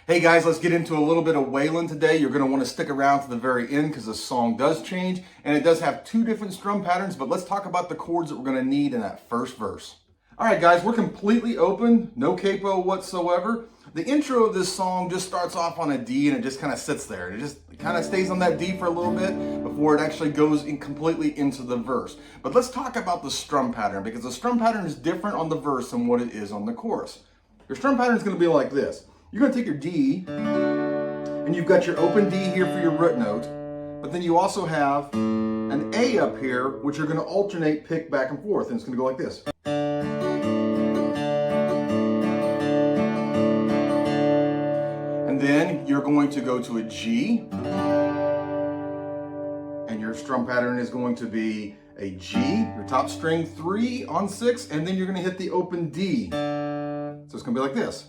Hey guys, let's get into a little bit of Waylon today. You're going to want to stick around to the very end because the song does change and it does have two different strum patterns, but let's talk about the chords that we're going to need in that first verse. All right guys, we're completely open, no capo whatsoever. The intro of this song just starts off on a D and it just kind of sits there. It just kind of stays on that D for a little bit before it actually goes in completely into the verse. But let's talk about the strum pattern because the strum pattern is different on the verse than what it is on the chorus. Your strum pattern is going to be like this. You're going to take your D, and you've got your open D here for your root note, but then you also have an A up here, which you're going to alternate pick back and forth, and it's going to go like this. And then you're going to go to a G, and your strum pattern is going to be a G, your top string 3 on 6, and then you're going to hit the open D. So it's going to be like this.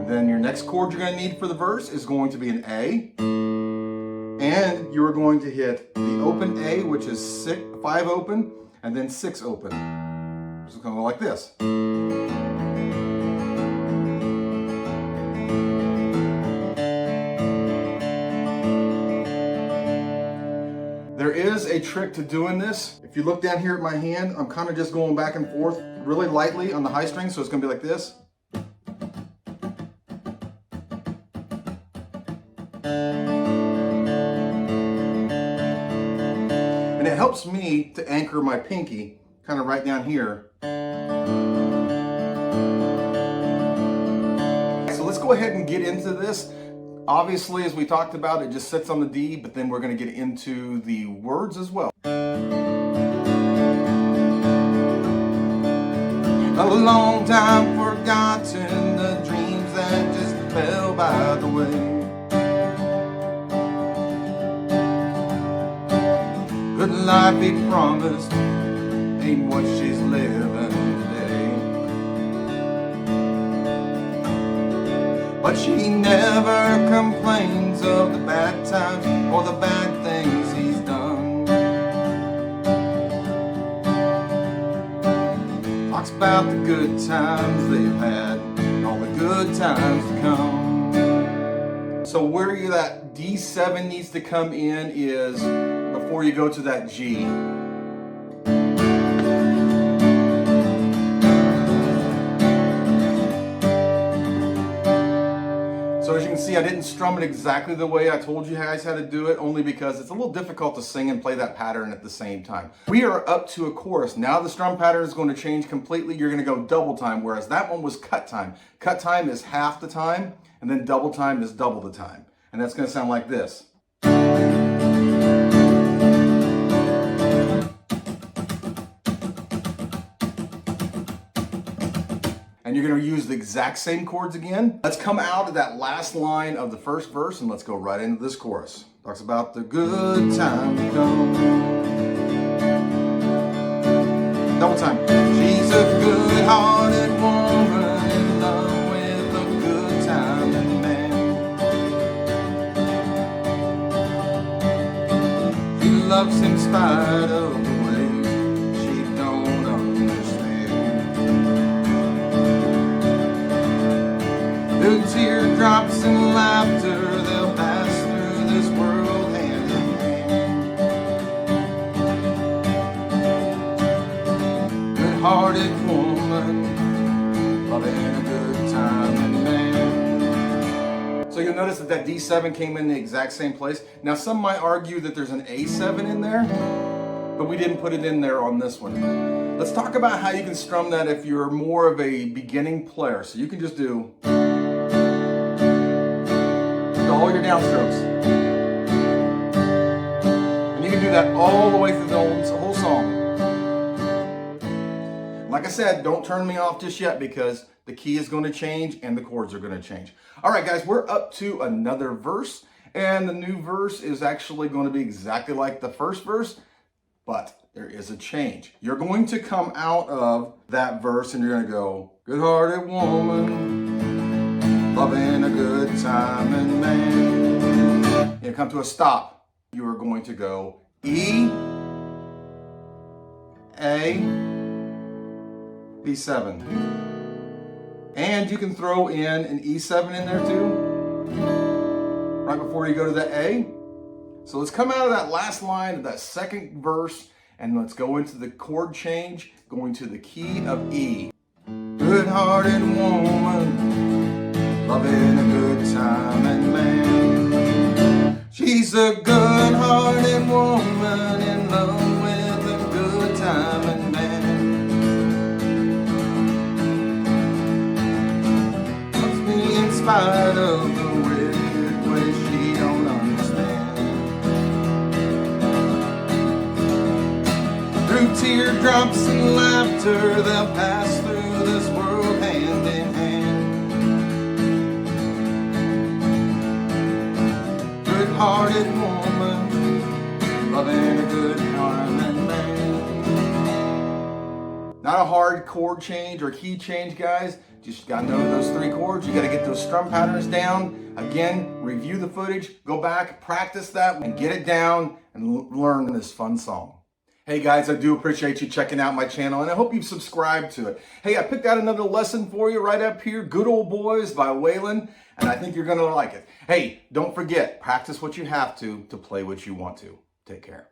Then your next chord you're going to need for the verse is going to be an A, and you're going to hit the open A, which is 5 open, and then 6 open. So it's going to go like this. There is a trick to doing this. If you look down here at my hand, I'm kind of just going back and forth really lightly on the high string, so it's going to be like this. And it helps me to anchor my pinky kind of right down here. So let's go ahead and get into this. Obviously, as we talked about, it just sits on the D, but then we're going to get into the words as well. A long time forgotten, the dreams that just fell by the way. Good life he promised ain't what she's living today. But she never complains of the bad times or the bad things he's done. Talks about the good times they've had and all the good times to come. So where that D7 needs to come in is before you go to that G. So as you can see, I didn't strum it exactly the way I told you guys how to do it, only because it's a little difficult to sing and play that pattern at the same time. We are up to a chorus. Now the strum pattern is going to change completely. You're going to go double time, whereas that one was cut time. Cut time is half the time, and then double time is double the time. And that's going to sound like this. And you're going to use the exact same chords again. Let's come out of that last line of the first verse and let's go right into this chorus. Talks about the good time to come. Double time. She's a good-hearted woman in love with a good-timing man. She loves him in spite of the way she don't understand. The teardrops and laughter, they'll pass through this world hand in hand. Good-hearted woman, loving a good time and man. So you'll notice that that D7 came in the exact same place. Now some might argue that there's an A7 in there, but we didn't put it in there on this one. Let's talk about how you can strum that if you're more of a beginning player. So you can just do all your downstrokes. And you can do that all the way through the whole song. Like I said, don't turn me off just yet because the key is going to change and the chords are going to change. All right, guys, we're up to another verse. And the new verse is actually going to be exactly like the first verse, but there is a change. You're going to come out of that verse and you're going to go, good-hearted woman, loving a good time and man. You come to a stop. You are going to go E, A, B7. And you can throw in an E7 in there too, right before you go to the A. So let's come out of that last line of that second verse and let's go into the chord change, going to the key of E. Good-hearted woman, loving a good time and man. She's a good-hearted woman in love with a good time and man. Loves me in spite of the wicked way she don't understand. Through teardrops and laughter, they'll pass through this world hand in hand. Good-hearted woman, loving a good time and man. Not a hard chord change or key change, guys. Just gotta know those three chords. You gotta get those strum patterns down. Again, review the footage, go back, practice that, and get it down and learn this fun song. Hey guys, I do appreciate you checking out my channel and I hope you've subscribed to it. Hey, I picked out another lesson for you right up here, Good Old Boys by Waylon, and I think you're gonna like it. Hey, don't forget, practice what you have to play what you want to. Take care.